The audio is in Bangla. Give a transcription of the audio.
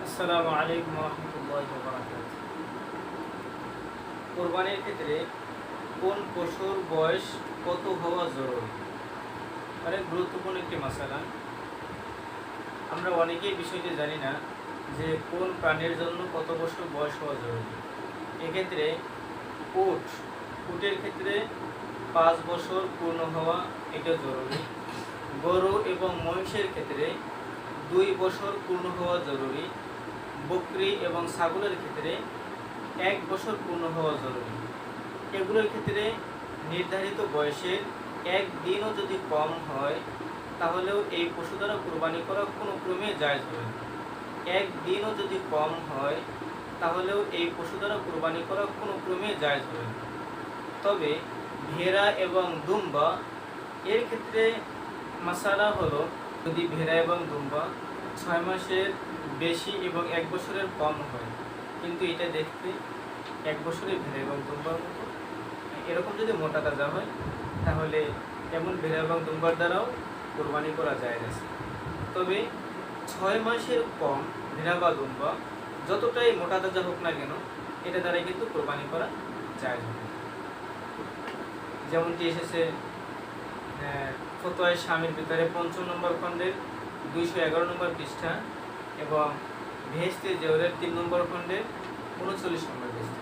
আসসালামু আলাইকুম রহমতুল্লাহি ওয়া বারাকাতুহু। কোরবানির ক্ষেত্রে কোন পশুর বয়স কত হওয়া জরুরি? অনেক গুরুত্বপূর্ণ একটি মাসালা। আমরা অনেকেই বিষয়টি জানি না যে কোন প্রাণীর জন্য কত বছর বয়স হওয়া জরুরি। এক্ষেত্রে উটের ক্ষেত্রে 5 বছর পূর্ণ হওয়া এটা জরুরি। গরু এবং মহিষের ক্ষেত্রে 2 বছর পূর্ণ হওয়া জরুরি। বকরি এবং ছাগলের ক্ষেত্রে 1 বছর পূর্ণ হওয়া জরুরি। এগুলোর ক্ষেত্রে নির্ধারিত বয়সের 1 দিনও যদি কম হয় তাহলেও এই পশু দ্বারা কোরবানি করা কোনো ক্রমে জায়েজ হবে না। 1 দিনও যদি কম হয় তাহলেও এই পশু দ্বারা কোরবানি করা কোনো ক্রমে জায়েজ হবে না। তবে ভেড়া এবং দুম্বা এর ক্ষেত্রে মাসালা হলো, যদি ভেড়া এবং দুম্বা 6 মাসের বেশি এবং 1 বছরের কম হয়, কিন্তু এটা দেখতে 1 বছরের ভেড়া এবং দুম্বার মতো, এরকম যদি মোটা তাজা হয় তাহলে এমন ভেড়া এবং দুম্বার দ্বারাও কোরবানি করা যায় না। তবে 6 মাসের কম ভেড়া বা দুম্বা যতটাই মোটা তাজা হোক না কেন, এটা দ্বারাই কিন্তু কোরবানি করা যায় না। যেমনটি এসেছে ফতোয়া স্বামীর ভিতরে 5 নম্বর খণ্ডের 211 নম্বর পৃষ্ঠা এবং ভেস্তে জেওরের 3 নম্বর খণ্ডের 39 নম্বর পৃষ্ঠা।